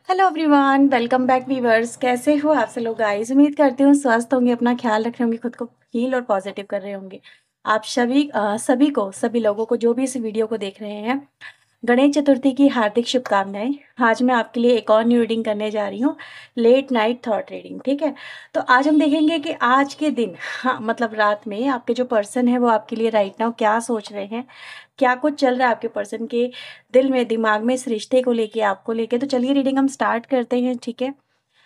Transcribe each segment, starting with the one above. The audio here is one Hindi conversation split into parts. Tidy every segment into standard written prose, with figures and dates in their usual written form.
Hello everyone, welcome back viewers. कैसे हो आप सब लोग गाइस? उम्मीद करती हूँ स्वस्थ होंगे, अपना ख्याल रख रहे होंगे, खुद को हील और पॉजिटिव कर रहे होंगे। आप सभी लोगों को जो भी इस वीडियो को देख रहे हैं, गणेश चतुर्थी की हार्दिक शुभकामनाएं। आज मैं आपके लिए एक और न्यू रीडिंग करने जा रही हूँ, लेट नाइट थॉट रीडिंग। ठीक है, तो आज हम देखेंगे कि आज के दिन, हाँ मतलब रात में आपके जो पर्सन है वो आपके लिए राइट नाउ क्या सोच रहे हैं, क्या कुछ चल रहा है आपके पर्सन के दिल में, दिमाग में, इस रिश्ते को लेके, आपको लेके। तो चलिए रीडिंग हम स्टार्ट करते हैं। ठीक है,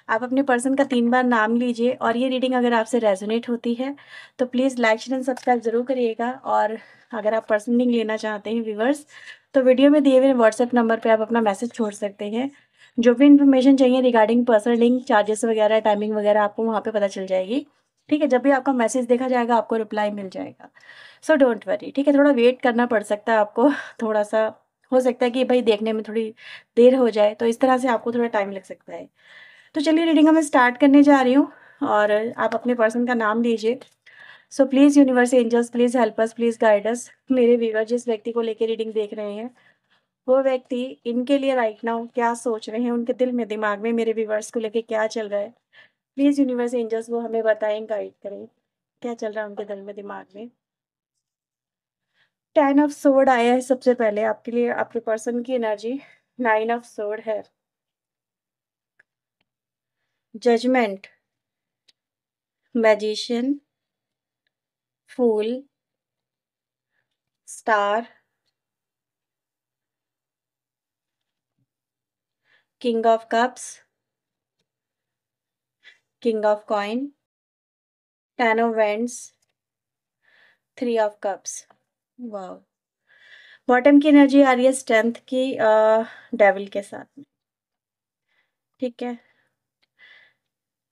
आप अपने पर्सन का 3 बार नाम लीजिए और ये रीडिंग अगर आपसे रेजोनेट होती है तो please like share and subscribe ज़रूर करिएगा। और अगर आप पर्सन रीडिंग लेना चाहते हैं व्यूवर्स, तो वीडियो में दिए हुए व्हाट्सएप नंबर पे आप अपना मैसेज छोड़ सकते हैं। जो भी इन्फॉर्मेशन चाहिए रिगार्डिंग पर्सन रीडिंग, चार्जेस वगैरह, टाइमिंग वगैरह आपको वहाँ पे पता चल जाएगी। ठीक है, जब भी आपका मैसेज देखा जाएगा आपको रिप्लाई मिल जाएगा। So don't worry. ठीक है, थोड़ा वेट करना पड़ सकता है आपको, थोड़ा सा हो सकता है कि भाई देखने में थोड़ी देर हो जाए, तो इस तरह से आपको थोड़ा टाइम लग सकता है। तो चलिए रीडिंग मैं स्टार्ट करने जा रही हूँ और आप अपने पर्सन का नाम लीजिए। So please universe angels, please help us, please guide us. मेरे व्यूअर जिस व्यक्ति को लेकर रीडिंग देख रहे हैं, वो व्यक्ति इनके लिए राइट नाउ क्या सोच रहे हैं, उनके दिल में, दिमाग में मेरे व्यूअर्स को लेके क्या चल रहा है। प्लीज़ यूनिवर्स एंजल्स वो हमें बताएं, गाइड करें, क्या चल रहा है उनके दिल में, दिमाग में। 10 ऑफ सोर्ड आया है सबसे पहले आपके लिए, आपके पर्सन की एनर्जी। 9 ऑफ सोर्ड है, judgement, magician, fool, star, king of cups, king of coin, 10 of wands, 3 of cups. वाह, बॉटम की एनर्जी आ रही है स्ट्रेंथ की, डेविल के साथ में। ठीक है,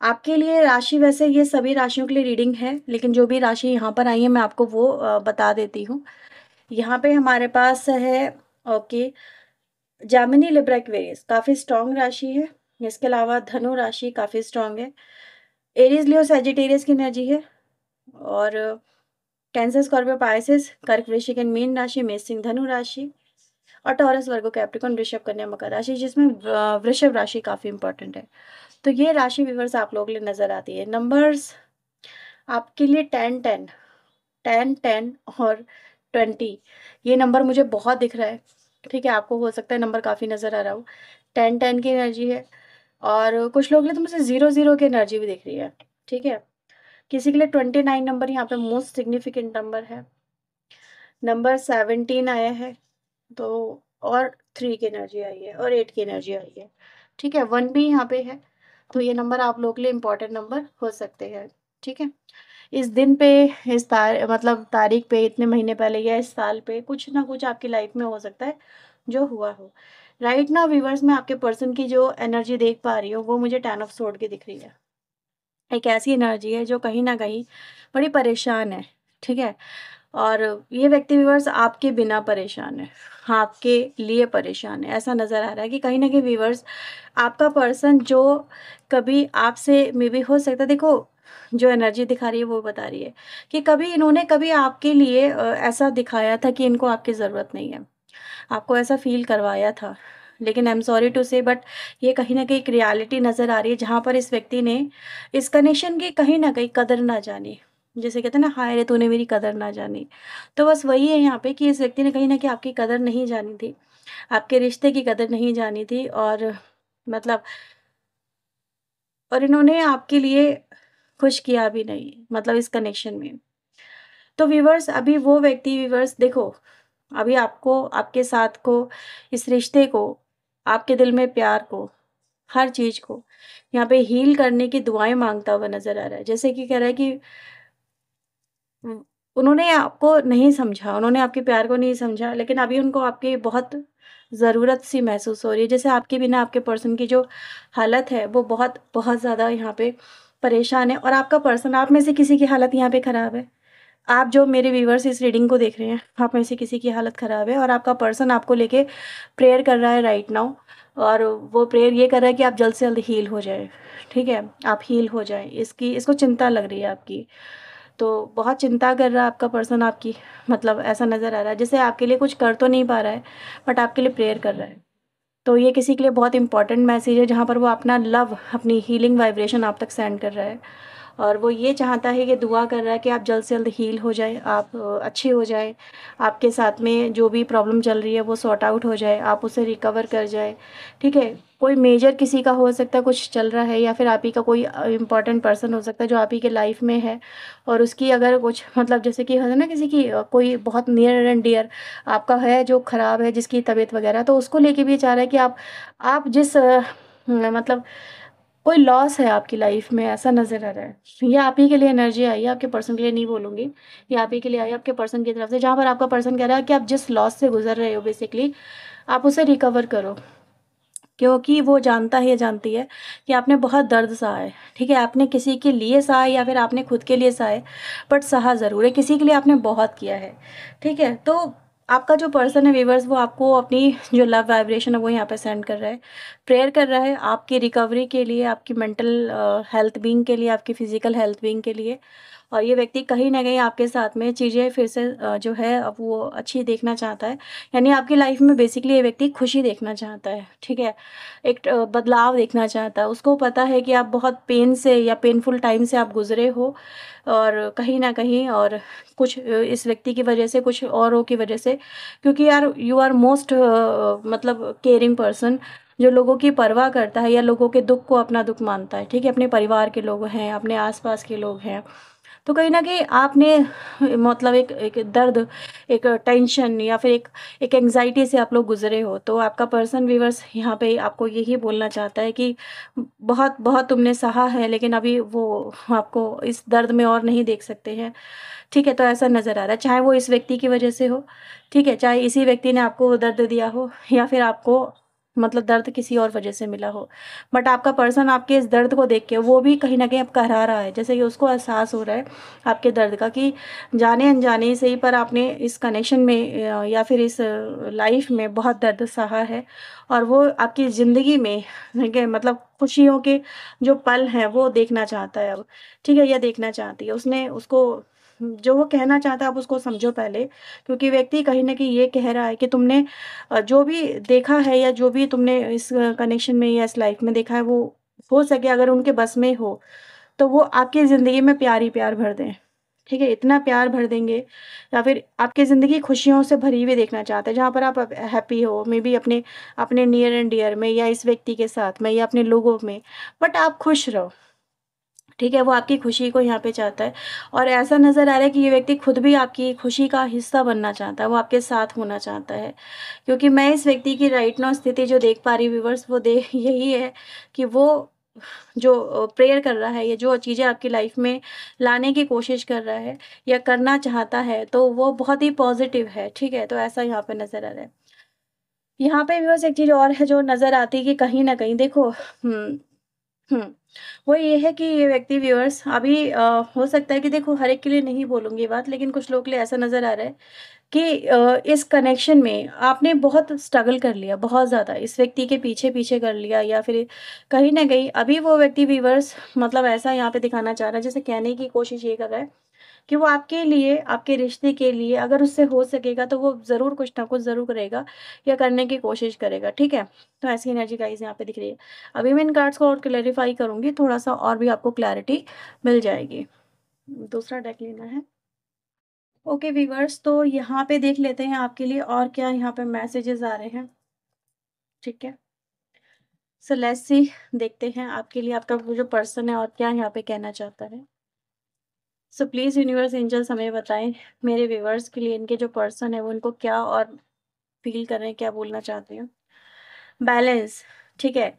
आपके लिए राशि, वैसे ये सभी राशियों के लिए रीडिंग है, लेकिन जो भी राशि यहाँ पर आई है मैं आपको वो बता देती हूँ। यहाँ पे हमारे पास है, ओके, जामिनी, लिब्रा, एक्वेरियस काफ़ी स्ट्रॉन्ग राशि है। इसके अलावा धनु राशि काफ़ी स्ट्रॉन्ग है। एरीज, लियो, सैजिटेरियस की एनर्जी है। और कैंसर, स्कॉर्पियो, पाइसेस, कर्क, वृश्चिक एंड मीन राशि, मेष, सिंह, धनु राशि, और टॉरस, वर्गो, कैप्रिकॉन, वृषभ, कन्या, मकर राशि, जिसमें वृषभ राशि काफ़ी इंपॉर्टेंट है। तो ये राशि व्यूअर्स आप लोगों के लिए नज़र आती है। नंबर्स आपके लिए 10 10 और 20, ये नंबर मुझे बहुत दिख रहा है। ठीक है, आपको हो सकता है नंबर काफ़ी नज़र आ रहा हो। 10 10 की एनर्जी है, और कुछ लोग के लिए तो मुझे 0 0 की एनर्जी भी दिख रही है। ठीक है, किसी के लिए 29 नंबर यहाँ पे मोस्ट सिग्निफिकेंट नंबर है। नंबर 17 आया है, तो और 3 की एनर्जी आई है और 8 की एनर्जी आई है। ठीक है, 1 भी यहाँ पे है, तो ये नंबर आप लोग के लिए इम्पोर्टेंट नंबर हो सकते हैं। ठीक है, इस दिन पे, इस मतलब तारीख पे, इतने महीने पहले या इस साल पे कुछ ना कुछ आपकी लाइफ में हो सकता है जो हुआ हो। राइट नाउ व्यूअर्स, मैं आपके पर्सन की जो एनर्जी देख पा रही हूँ वो मुझे 10 ऑफ सोर्ड की दिख रही है। एक ऐसी एनर्जी है जो कहीं ना कहीं बड़ी परेशान है। ठीक है, और ये व्यक्ति व्यूअर्स आपके बिना परेशान है, आपके लिए परेशान है। ऐसा नज़र आ रहा है कि कहीं ना कहीं व्यूअर्स आपका पर्सन जो कभी आपसे मे बी हो सकता है, देखो जो एनर्जी दिखा रही है वो बता रही है कि कभी इन्होंने कभी आपके लिए ऐसा दिखाया था कि इनको आपकी ज़रूरत नहीं है, आपको ऐसा फील करवाया था। लेकिन आई एम सॉरी टू से, बट ये कहीं ना कहीं एक रियलिटी नज़र आ रही है जहाँ पर इस व्यक्ति ने इस कनेक्शन की कहीं ना कहीं कदर ना जानी। जैसे कहते हैं ना, हाय रे तूने मेरी कदर ना जानी। तो बस वही है यहाँ पे कि इस व्यक्ति ने कहीं ना कहीं आपकी कदर नहीं जानी थी, आपके रिश्ते की कदर नहीं जानी थी। और मतलब, और इन्होंने आपके लिए कुछ किया भी नहीं, मतलब इस कनेक्शन में। तो व्यूवर्स, अभी वो व्यक्ति, व्यूवर्स देखो, अभी आपको, आपके साथ को, इस रिश्ते को, आपके दिल में प्यार को, हर चीज़ को यहाँ पे हील करने की दुआएं मांगता हुआ नजर आ रहा है। जैसे कि कह रहा है कि उम, उन्होंने आपको नहीं समझा, उन्होंने आपके प्यार को नहीं समझा, लेकिन अभी उनको आपकी बहुत ज़रूरत सी महसूस हो रही है। जैसे आपके बिना आपके पर्सन की जो हालत है वो बहुत बहुत ज़्यादा यहाँ पे परेशान है, और आपका पर्सन, आप में से किसी की हालत यहाँ पे ख़राब है। आप जो मेरे व्यूअर्स इस रीडिंग को देख रहे हैं, आप में से किसी की हालत ख़राब है और आपका पर्सन आपको लेके प्रेयर कर रहा है राइट नाउ। और वो प्रेयर ये कर रहा है कि आप जल्द से जल्द हील हो जाए। ठीक है, आप हील हो जाएं, इसकी इसको चिंता लग रही है आपकी। तो बहुत चिंता कर रहा है आपका पर्सन आपकी, मतलब ऐसा नज़र आ रहा है जैसे आपके लिए कुछ कर तो नहीं पा रहा है, बट आपके लिए प्रेयर कर रहा है। तो ये किसी के लिए बहुत इंपॉर्टेंट मैसेज है, जहाँ पर वो अपना लव, अपनी हीलिंग वाइब्रेशन आप तक सेंड कर रहा है। और वो ये चाहता है कि दुआ कर रहा है कि आप जल्द से जल्द हील हो जाए, आप अच्छे हो जाए, आपके साथ में जो भी प्रॉब्लम चल रही है वो सॉर्ट आउट हो जाए, आप उसे रिकवर कर जाए। ठीक है, कोई मेजर किसी का हो सकता है कुछ चल रहा है, या फिर आप ही का कोई इम्पॉर्टेंट पर्सन हो सकता है जो आप ही के लाइफ में है, और उसकी अगर कुछ मतलब जैसे कि है ना किसी की कोई बहुत नियर एंड डियर आपका है जो ख़राब है, जिसकी तबीयत वगैरह, तो उसको लेके भी चाह रहा है कि आप जिस मतलब कोई लॉस है आपकी लाइफ में, ऐसा नज़र आ रहा है। ये आप ही के लिए एनर्जी आई है, आपके पर्सन के लिए नहीं बोलूँगी, ये आप ही के लिए आई है आपके पर्सन की तरफ से, जहाँ पर आपका पर्सन कह रहा है कि आप जिस लॉस से गुजर रहे हो बेसिकली, आप उसे रिकवर करो। क्योंकि वो जानता है या जानती है कि आपने बहुत दर्द सहा है। ठीक है, आपने किसी के लिए सहा है या फिर आपने खुद के लिए सहा है, बट सहा ज़रूर है, किसी के लिए आपने बहुत किया है। ठीक है, तो आपका जो पर्सन है व्यूअर्स, वो आपको अपनी जो लव वाइब्रेशन है वो यहाँ पे सेंड कर रहा है, प्रेयर कर रहा है आपकी रिकवरी के लिए, आपकी मेंटल हेल्थ बीइंग के लिए, आपकी फिजिकल हेल्थ बीइंग के लिए। और ये व्यक्ति कहीं न कहीं आपके साथ में चीज़ें फिर से जो है अब वो अच्छी देखना चाहता है। यानी आपकी लाइफ में बेसिकली ये व्यक्ति खुशी देखना चाहता है। ठीक है, एक बदलाव देखना चाहता है। उसको पता है कि आप बहुत पेन से या पेनफुल टाइम से आप गुज़रे हो, और कहीं न कहीं और कुछ इस व्यक्ति की वजह से, कुछ औरों की वजह से, क्योंकि यार यू आर मोस्ट मतलब केयरिंग पर्सन, जो लोगों की परवाह करता है या लोगों के दुःख को अपना दुःख मानता है। ठीक है, अपने परिवार के लोग हैं, अपने आस-पास के लोग हैं। तो कहीं न कहीं आपने मतलब एक एक दर्द, एक टेंशन या फिर एक एंग्ज़ायटी से आप लोग गुज़रे हो। तो आपका पर्सन व्यूअर्स यहाँ पे आपको यही बोलना चाहता है कि बहुत बहुत तुमने सहा है, लेकिन अभी वो आपको इस दर्द में और नहीं देख सकते हैं। ठीक है, तो ऐसा नज़र आ रहा है, चाहे वो इस व्यक्ति की वजह से हो, ठीक है, चाहे इसी व्यक्ति ने आपको वो दर्द दिया हो, या फिर आपको मतलब दर्द किसी और वजह से मिला हो। बट आपका पर्सन आपके इस दर्द को देख के वो भी कहीं न कहीं अब कहरा रहा है, जैसे कि उसको एहसास हो रहा है आपके दर्द का, कि जाने-अनजाने से ही पर आपने इस कनेक्शन में या फिर इस लाइफ़ में बहुत दर्द सहा है, और वो आपकी ज़िंदगी में ठीक है, मतलब खुशियों के जो पल हैं वो देखना चाहता है अब। ठीक है, या देखना चाहती है। उसने उसको जो वो कहना चाहता है आप उसको समझो पहले, क्योंकि व्यक्ति कहीं न कहीं ये कह रहा है कि तुमने जो भी देखा है या जो भी तुमने इस कनेक्शन में या इस लाइफ़ में देखा है, वो हो सके अगर उनके बस में हो, तो वो आपकी ज़िंदगी में प्यार ही प्यार भर दें। ठीक है? इतना प्यार भर देंगे, या फिर आपकी ज़िंदगी खुशियों से भरी हुई देखना चाहते हैं, जहाँ पर आप हैप्पी हो, मेबी अपने अपने नियर एंड डियर में, या इस व्यक्ति के साथ में, या अपने लोगों में, बट आप खुश रहो। ठीक है? वो आपकी खुशी को यहाँ पे चाहता है, और ऐसा नज़र आ रहा है कि ये व्यक्ति खुद भी आपकी खुशी का हिस्सा बनना चाहता है, वो आपके साथ होना चाहता है। क्योंकि मैं इस व्यक्ति की राइट नाउ स्थिति जो देख पा रही हूँ व्यूअर्स, वो दे यही है कि वो जो प्रेयर कर रहा है, या जो चीज़ें आपकी लाइफ में लाने की कोशिश कर रहा है या करना चाहता है, तो वो बहुत ही पॉज़िटिव है। ठीक है? तो ऐसा यहाँ पे नज़र आ रहा है। यहाँ पे व्यूअर्स एक चीज़ और है जो नज़र आती है कि कहीं न कहीं देखो, हुँ। वो ये है कि ये व्यक्ति व्यूअर्स अभी हो सकता है कि देखो, हर एक के लिए नहीं बोलूँगी ये बात, लेकिन कुछ लोग के लिए ऐसा नज़र आ रहा है कि इस कनेक्शन में आपने बहुत स्ट्रगल कर लिया, बहुत ज़्यादा इस व्यक्ति के पीछे-पीछे कर लिया, या फिर कहीं न कहीं अभी वो व्यक्ति व्यूअर्स मतलब ऐसा यहाँ पे दिखाना चाह रहा है, जैसे कहने की कोशिश ये कर रहा है कि वो आपके लिए, आपके रिश्ते के लिए अगर उससे हो सकेगा तो वो ज़रूर कुछ ना कुछ ज़रूर करेगा या करने की कोशिश करेगा, ठीक है? तो ऐसी एनर्जी गाइज़ यहाँ पे दिख रही है। अभी मैं इन कार्ड्स को और क्लैरिफ़ाई करूँगी, थोड़ा-सा और भी आपको क्लैरिटी मिल जाएगी। दूसरा डेक लेना है। ओके व्यूअर्स, तो यहाँ पे देख लेते हैं आपके लिए और क्या यहाँ पे मैसेजेस आ रहे हैं, ठीक है? सो लेट्स सी, देखते हैं आपके लिए आपका वो जो पर्सन है और क्या यहाँ पे कहना चाहता है। सो प्लीज़ यूनिवर्स एंजल्स हमें बताएं मेरे व्यूअर्स के लिए, इनके जो पर्सन है वो इनको क्या और फील कर रहे हैं, क्या बोलना चाहते हैं। बैलेंस, ठीक है,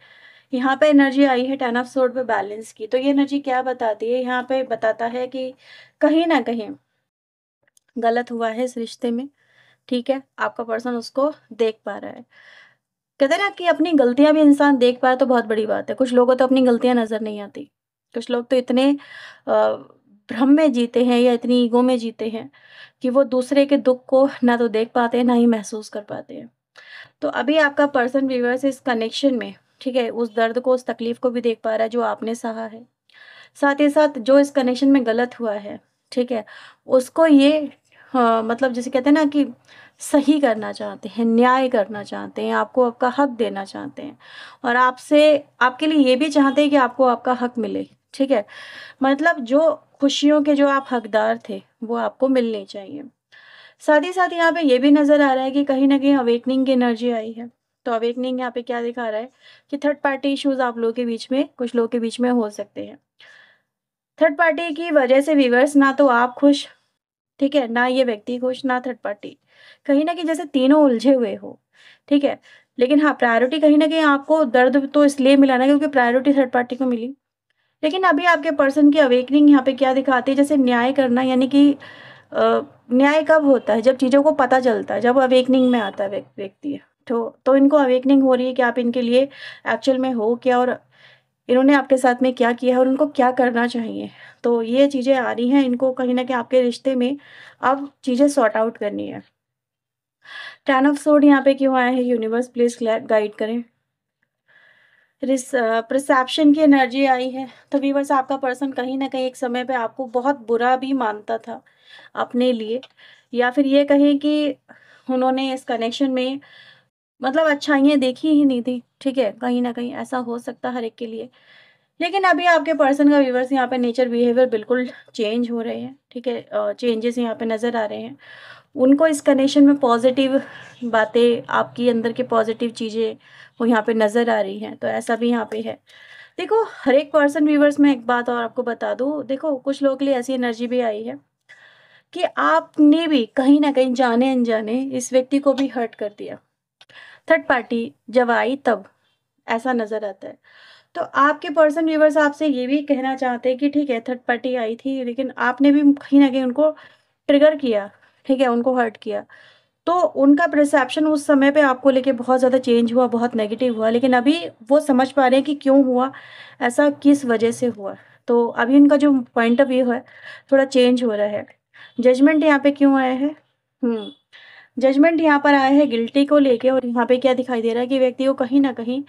यहाँ पे एनर्जी आई है 10 ऑफ सोर्ड पे बैलेंस की। तो ये एनर्जी क्या बताती है, यहाँ पे बताता है कि कहीं ना कहीं गलत हुआ है इस रिश्ते में। ठीक है, आपका पर्सन उसको देख पा रहा है। कहते हैं ना कि अपनी गलतियां भी इंसान देख पाए तो बहुत बड़ी बात है। कुछ लोगों को तो अपनी गलतियां नजर नहीं आती। कुछ लोग तो इतने भ्रम में जीते हैं या इतनी ईगो में जीते हैं कि वो दूसरे के दुख को ना तो देख पाते हैं, ना ही महसूस कर पाते हैं। तो अभी आपका पर्सन व्यूअर्स इस कनेक्शन में, ठीक है, उस दर्द को, उस तकलीफ को भी देख पा रहा है जो आपने सहा है। साथ ही साथ जो इस कनेक्शन में गलत हुआ है, ठीक है, उसको ये हाँ, मतलब जिसे कहते हैं ना कि सही करना चाहते हैं, न्याय करना चाहते हैं, आपको आपका हक देना चाहते हैं और आपसे आपके लिए ये भी चाहते हैं कि आपको आपका हक मिले, ठीक है? मतलब जो खुशियों के जो आप हकदार थे, वो आपको मिलने चाहिए। साथ ही साथ यहाँ पे ये भी नज़र आ रहा है कि कहीं न कहीं अवेकनिंग की एनर्जी आई है। तो अवेकनिंग यहाँ पे क्या दिखा रहा है कि थर्ड पार्टी इश्यूज़ आप लोगों के बीच में, कुछ लोगों के बीच में हो सकते हैं। थर्ड पार्टी की वजह से व्यूअर्स ना तो आप खुश, ठीक है? ना ये व्यक्ति खुश, ना थर्ड पार्टी। कहीं न कहीं जैसे तीनों उलझे हुए हो, ठीक है? लेकिन हाँ, प्रायोरिटी कहीं न कहीं आपको दर्द तो इसलिए मिला ना क्योंकि प्रायोरिटी थर्ड पार्टी को मिली। लेकिन अभी आपके पर्सन की अवेकनिंग यहाँ पे क्या दिखाती है जैसे न्याय करना यानी कि न्याय कब होता है? जब चीज़ों को पता चलता है, जब अवेकनिंग में आता है व्यक्ति। तो इनको अवेकनिंग हो रही है कि आप इनके लिए एक्चुअल में हो क्या और इन्होंने आपके साथ में क्या किया है और उनको क्या करना चाहिए। तो ये चीज़ें आ रही हैं, इनको कहीं न कहीं आपके रिश्ते में अब चीज़ें सॉर्ट आउट करनी है। 10 ऑफ सोर्ड यहाँ पे क्यों आया है यूनिवर्स प्लीज़ गाइड करें। परसेप्शन की एनर्जी आई है, तो व्यूअर्स आपका पर्सन कहीं न कहीं एक समय पे आपको बहुत बुरा भी मानता था अपने लिए या फिर ये कहें कि उन्होंने इस कनेक्शन में मतलब अच्छाइयाँ देखी ही नहीं थी, ठीक है? कहीं न कहीं ऐसा हो सकता है हर एक के लिए। लेकिन अभी आपके पर्सन का व्यूअर्स यहाँ पे नेचर बिहेवियर बिल्कुल चेंज हो रहे हैं, ठीक है? चेंजेस यहाँ पे नज़र आ रहे हैं। उनको इस कनेक्शन में पॉज़िटिव बातें, आपकी अंदर की पॉज़िटिव चीज़ें वो यहाँ पे नज़र आ रही हैं, तो ऐसा भी यहाँ पे है। देखो, हर एक पर्सन व्यूअर्स मैं एक बात और आपको बता दूँ, देखो कुछ लोगों के लिए ऐसी एनर्जी भी आई है कि आपने भी कहीं न कहीं जाने-अनजाने इस व्यक्ति को भी हर्ट कर दिया। थर्ड पार्टी जब आई तब, ऐसा नज़र आता है। तो आपके पर्सन व्यूअर्स आपसे ये भी कहना चाहते हैं कि ठीक है, थर्ड पार्टी आई थी लेकिन आपने भी कहीं न कहीं उनको ट्रिगर किया, ठीक है? उनको हर्ट किया। तो उनका परसेप्शन उस समय पे आपको लेके बहुत ज़्यादा चेंज हुआ, बहुत नेगेटिव हुआ, लेकिन अभी वो समझ पा रहे हैं कि क्यों हुआ, ऐसा किस वजह से हुआ। तो अभी उनका जो पॉइंट ऑफ व्यू है, थोड़ा चेंज हो रहा है। जजमेंट यहाँ पे क्यों आया है? हुँ। जजमेंट यहाँ पर आया है गिल्टी को लेके और यहाँ पे क्या दिखाई दे रहा है कि व्यक्ति को कहीं न कहीं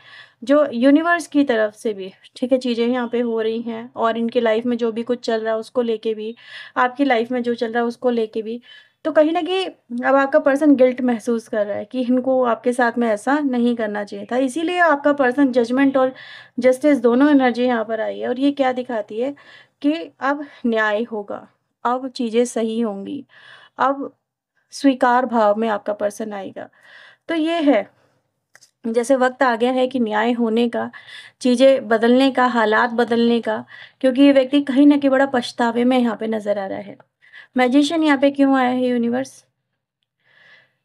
जो यूनिवर्स की तरफ से भी, ठीक है, चीज़ें यहाँ पे हो रही हैं और इनकी लाइफ़ में जो भी कुछ चल रहा है उसको लेके भी, आपकी लाइफ़ में जो चल रहा है उसको लेके भी, तो कहीं न कहीं अब आपका पर्सन गिल्ट महसूस कर रहा है कि इनको आपके साथ में ऐसा नहीं करना चाहिए था। इसीलिए आपका पर्सन जजमेंट और जस्टिस दोनों एनर्जी यहाँ पर आई है और ये क्या दिखाती है कि अब न्याय होगा, अब चीज़ें सही होंगी, अब स्वीकार भाव में आपका पर्सन आएगा। तो ये है, जैसे वक़्त आ गया है कि न्याय होने का, चीज़ें बदलने का, हालात बदलने का, क्योंकि ये व्यक्ति कहीं न कहीं बड़ा पछतावे में यहाँ पे नज़र आ रहा है। मैजिशियन यहाँ पे क्यों आया है यूनिवर्स?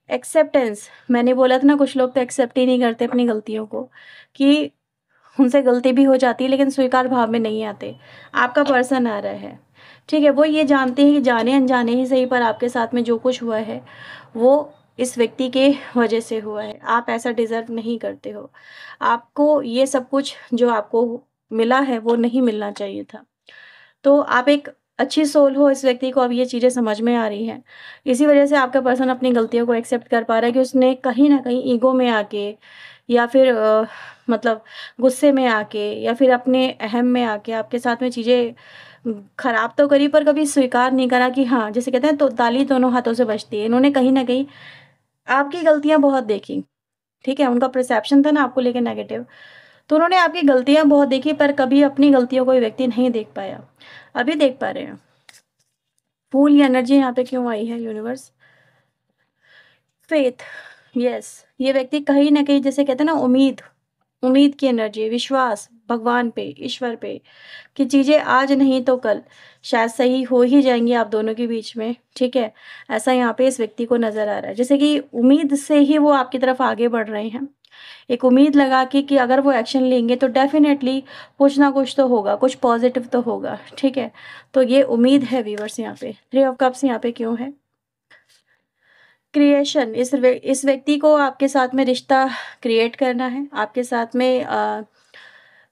एक्सेप्टेंस, मैंने बोला था ना कुछ लोग तो एक्सेप्ट ही नहीं करते अपनी गलतियों को, कि उनसे गलती भी हो जाती है लेकिन स्वीकार भाव में नहीं आते। आपका पर्सन आ रहा है, ठीक है? वो ये जानते हैं कि जाने-अनजाने ही सही पर आपके साथ में जो कुछ हुआ है, वो इस व्यक्ति के वजह से हुआ है। आप ऐसा डिज़र्व नहीं करते हो। आपको ये सब कुछ जो आपको मिला है, वो नहीं मिलना चाहिए था। तो आप एक अच्छी सोल हो, इस व्यक्ति को अब ये चीज़ें समझ में आ रही हैं। इसी वजह से आपका पर्सन अपनी गलतियों को एक्सेप्ट कर पा रहा है कि उसने कहीं न कहीं ईगो में आके या फिर मतलब गुस्से में आके या फिर अपने अहम में आके आपके साथ में चीज़ें खराब तो करी पर कभी स्वीकार नहीं करा कि हाँ, जिसे कहते हैं तो ताली दोनों हाथों से बजती है। इन्होंने कहीं न कहीं आपकी गलतियाँ बहुत देखी, ठीक है? उनका परसेप्शन था ना आपको लेके नेगेटिव, तो उन्होंने आपकी गलतियाँ बहुत देखी पर कभी अपनी गलतियों को ये व्यक्ति नहीं देख पाया। अभी देख पा रहे हैं। फूल या एनर्जी यहाँ पे क्यों आई है यूनिवर्स? फेथ, यस, ये व्यक्ति कहीं न कहीं जिसे कहते हैं ना उम्मीद, उम्मीद की एनर्जी, विश्वास भगवान पे, ईश्वर पे कि चीज़ें आज नहीं तो कल शायद सही हो ही जाएँगी आप दोनों के बीच में, ठीक है? ऐसा यहाँ पे इस व्यक्ति को नज़र आ रहा है। जैसे कि उम्मीद से ही वो आपकी तरफ आगे बढ़ रहे हैं। एक उम्मीद लगा के कि अगर वो एक्शन लेंगे तो डेफ़िनेटली कुछ ना कुछ तो होगा, कुछ पॉज़िटिव तो होगा, ठीक है? तो ये उम्मीद है व्यूअर्स यहाँ पे। 3 ऑफ कप्स यहाँ पे क्यों है? क्रिएशन, इस व्यक्ति को आपके साथ में रिश्ता क्रिएट करना है, आपके साथ में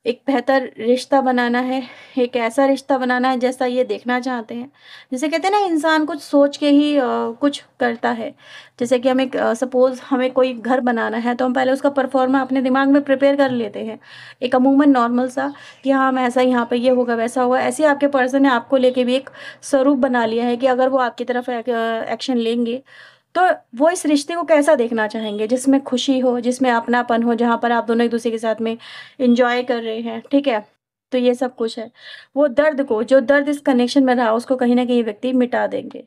एक बेहतर रिश्ता बनाना है, एक ऐसा रिश्ता बनाना है जैसा ये देखना चाहते हैं। जैसे कहते हैं ना, इंसान कुछ सोच के ही कुछ करता है। जैसे कि हम एक सपोज़ हमें कोई घर बनाना है, तो हम पहले उसका परफ़ॉर्मा अपने दिमाग में प्रिपेयर कर लेते हैं। एक अमूमन नॉर्मल सा कि हाँ, मैं ऐसा यहाँ पे ये होगा, वैसा होगा। ऐसे ही आपके पर्सन ने आपको लेके भी एक स्वरूप बना लिया है कि अगर वो आपकी तरफ एक्शन लेंगे, तो वो इस रिश्ते को कैसा देखना चाहेंगे, जिसमें खुशी हो, जिसमें अपनापन हो, जहाँ पर आप दोनों एक-दूसरे के साथ में एन्जॉय कर रहे हैं, ठीक है? तो ये सब कुछ है। वो दर्द को, जो दर्द इस कनेक्शन में रहा, उसको कहीं न कहीं व्यक्ति मिटा देंगे।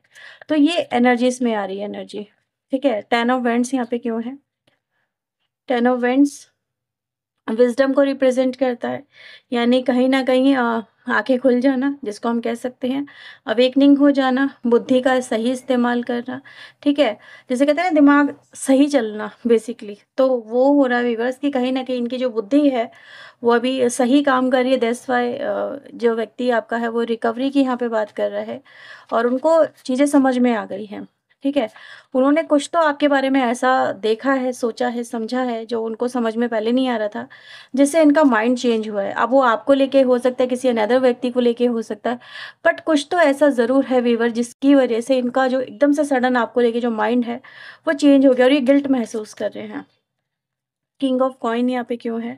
तो ये एनर्जी इसमें आ रही है एनर्जी, ठीक है? 10 ऑफ वांड्स यहाँ पे क्यों है? 10 ऑफ वांड्स विज़डम को रिप्रेज़ेंट करता है, यानी कहीं न कहीं आँखें खुल जाना, जिसको हम कह सकते हैं, अवेकनिंग हो जाना, बुद्धि का सही इस्तेमाल करना, ठीक है? जिसे कहते हैं ना, दिमाग सही चलना बेसिकली, तो वो हो रहा है रिवर्स कि कहीं न कहीं इनकी जो बुद्धि है, वो अभी सही काम कर रही है। दैट्स व्हाई जो व्यक्ति आपका है, वो रिकवरी की यहाँ पे बात कर रहा है और उनको चीज़ें समझ में आ गई हैं, ठीक है? उन्होंने कुछ तो आपके बारे में ऐसा देखा है, सोचा है, समझा है, जो उनको समझ में पहले नहीं आ रहा था, जिससे इनका माइंड चेंज हुआ है। अब वो आपको लेके हो सकता है, किसी अनदर व्यक्ति को लेके हो सकता है, बट कुछ तो ऐसा ज़रूर है व्यूअर, जिसकी वजह से इनका जो एकदम से सडन आपको लेके जो माइंड है, वो चेंज हो गया और ये गिल्ट महसूस कर रहे हैं। किंग ऑफ कॉइन यहाँ पे क्यों है?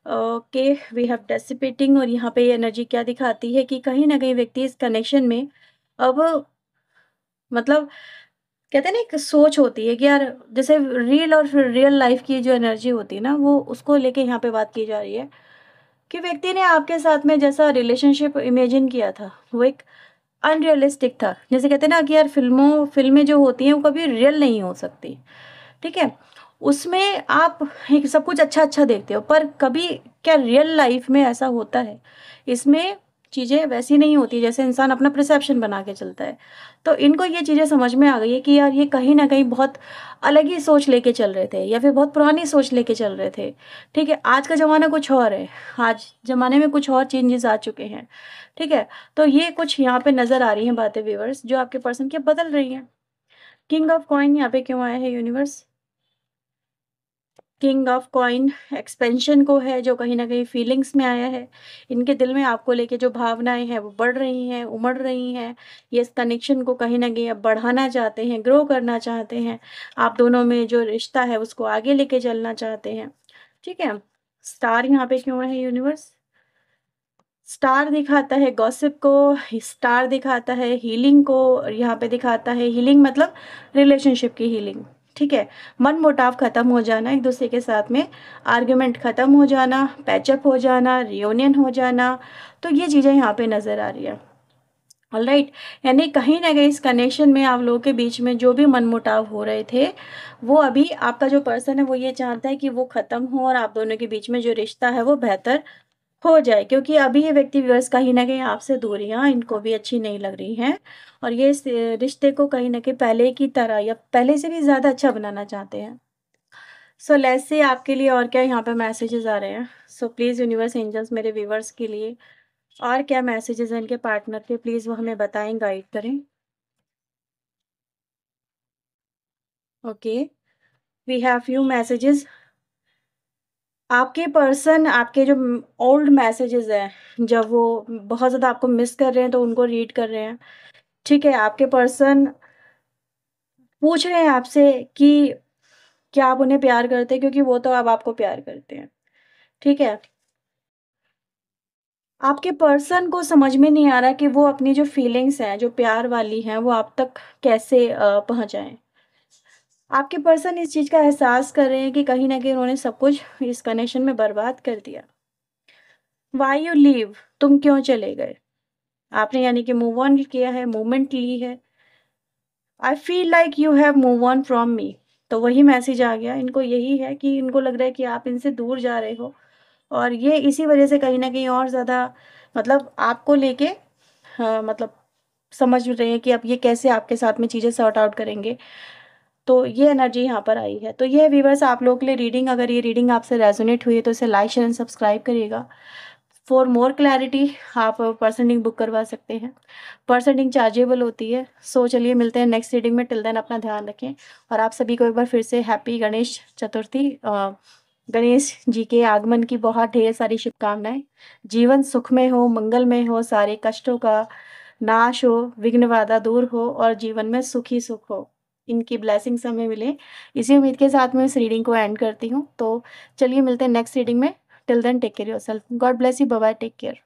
ओके, वी हैव डिसिपेटिंग, और यहाँ पे ये एनर्जी क्या दिखाती है कि कहीं न कहीं व्यक्ति इस कनेक्शन में अब मतलब कहते हैं ना, एक सोच होती है कि यार, जैसे रियल और फिर रियल लाइफ की जो एनर्जी होती है ना, वो उसको लेके यहाँ पे बात की जा रही है कि व्यक्ति ने आपके साथ में जैसा रिलेशनशिप इमेजिन किया था, वो एक अनरियलिस्टिक था। जैसे कहते हैं ना कि यार, फिल्में जो होती हैं, वो कभी रियल नहीं हो सकती, ठीक है? उसमें आप एक सब कुछ अच्छा-अच्छा देखते हो, पर कभी क्या रियल लाइफ में ऐसा होता है? इसमें चीज़ें वैसी नहीं होती जैसे इंसान अपना परसेप्शन बना के चलता है। तो इनको ये चीज़ें समझ में आ गई है कि यार, ये कहीं न कहीं बहुत अलग ही सोच लेके चल रहे थे या फिर बहुत पुरानी सोच लेके चल रहे थे, ठीक है? आज का ज़माना कुछ और है, आज ज़माने में कुछ और चेंजेज़ आ चुके हैं, ठीक है? तो ये कुछ यहाँ पे नज़र आ रही हैं बातें व्यूअर्स, जो आपके पर्सन की बदल रही हैं। किंग ऑफ कॉइन यहाँ पे क्यों आया है universe? King of coin expansion को है, जो कहीं न कहीं फीलिंग्स में आया है। इनके दिल में आपको लेके जो भावनाएँ हैं, वो बढ़ रही हैं, उमड़ रही हैं। ये इस कनेक्शन को कहीं न कहीं अब बढ़ाना चाहते हैं, ग्रो करना चाहते हैं। आप दोनों में जो रिश्ता है, उसको आगे लेके चलना चाहते हैं, ठीक है? स्टार यहाँ पे क्यों है यूनिवर्स? स्टार दिखाता है गॉसिप को, स्टार दिखाता है हीलिंग को, और यहाँ पे दिखाता है हीलिंग मतलब रिलेशनशिप की हीलिंग, ठीक है? मनमुटाव खत्म हो जाना, एक दूसरे के साथ में आर्ग्यूमेंट खत्म हो जाना, पैचअप हो जाना, रियूनियन हो जाना, तो ये चीज़ें यहाँ पे नज़र आ रही है। ऑलराइट, यानी कहीं न कहीं इस कनेक्शन में आप लोगों के बीच में जो भी मनमुटाव हो रहे थे, वो अभी आपका जो पर्सन है, वो ये चाहता है कि वो ख़त्म हो और आप दोनों के बीच में जो रिश्ता है, वो बेहतर हो जाए, क्योंकि अभी ये व्यक्ति व्यूअर्स कहीं न कहीं आपसे दूरियाँ इनको भी अच्छी नहीं लग रही हैं, और ये इस रिश्ते को कहीं न कहीं पहले की तरह या पहले से भी ज़्यादा अच्छा बनाना चाहते हैं। सो लेट्स सी आपके लिए और क्या यहाँ पे मैसेजेस आ रहे हैं। सो प्लीज़ यूनिवर्स एंजल्स, मेरे व्यूअर्स के लिए और क्या मैसेजेस हैं इनके पार्टनर के, प्लीज़ वो हमें बताएँ, गाइड करें। Okay, we have few messages. आपके पर्सन आपके जो ओल्ड मैसेजेस हैं, जब वो बहुत ज़्यादा आपको मिस कर रहे हैं, तो उनको रीड कर रहे हैं। ठीक है, आपके पर्सन पूछ रहे हैं आपसे कि क्या आप उन्हें प्यार करते हैं? क्योंकि वो तो अब आपको प्यार करते हैं, ठीक है? आपके पर्सन को समझ में नहीं आ रहा कि वो अपनी जो फीलिंग्स हैं, जो प्यार वाली हैं, वो आप तक कैसे पहुँचाएँ? आपके पर्सन इस चीज़ का एहसास कर रहे हैं कि कहीं न कहीं उन्होंने सब कुछ इस कनेक्शन में बर्बाद कर दिया। Why you leave? तुम क्यों चले गए? आपने यानी कि मूव ऑन किया है, मूवमेंट ली है। I feel like you have move on from me. तो वही मैसेज आ गया। इनको यही है कि इनको लग रहा है कि आप इनसे दूर जा रहे हो, और ये इसी वज़ह से कहीं न कहीं और ज़्यादा मतलब आपको लेके मतलब समझ रहे हैं कि अब ये कैसे आपके साथ में चीज़ें सॉर्ट आउट करेंगे। तो ये एनर्जी यहाँ पर आई है। तो ये है व्यूअर्स आप लोगों के लिए रीडिंग। अगर ये रीडिंग आपसे रेज़ोनेट हुई है, तो इसे लाइक, शेयर एंड सब्सक्राइब करिएगा। फॉर मोर क्लैरिटी आप पर्सनलिंग बुक करवा सकते हैं। पर्सनलिंग चार्जेबल होती है। सो चलिए मिलते हैं नेक्स्ट रीडिंग में। टिल देन अपना ध्यान रखें, और आप सभी को एक बार फिर से हैप्पी गणेश चतुर्थी गणेश जी के आगमन की बहुत ढेर सारी शुभकामनाएँ। जीवन सुखमय हो, मंगलमय हो, सारे कष्टों का नाश हो, विघ्न बाधा दूर हो और जीवन में सुख ही सुख हो। इनकी ब्लेसिंग्स हमें मिले। इसी उम्मीद के साथ मैं इस रीडिंग को एंड करती हूँ। तो चलिए मिलते हैं नेक्स्ट रीडिंग में। Till then take care yourself. God bless you. Bye bye. Take care.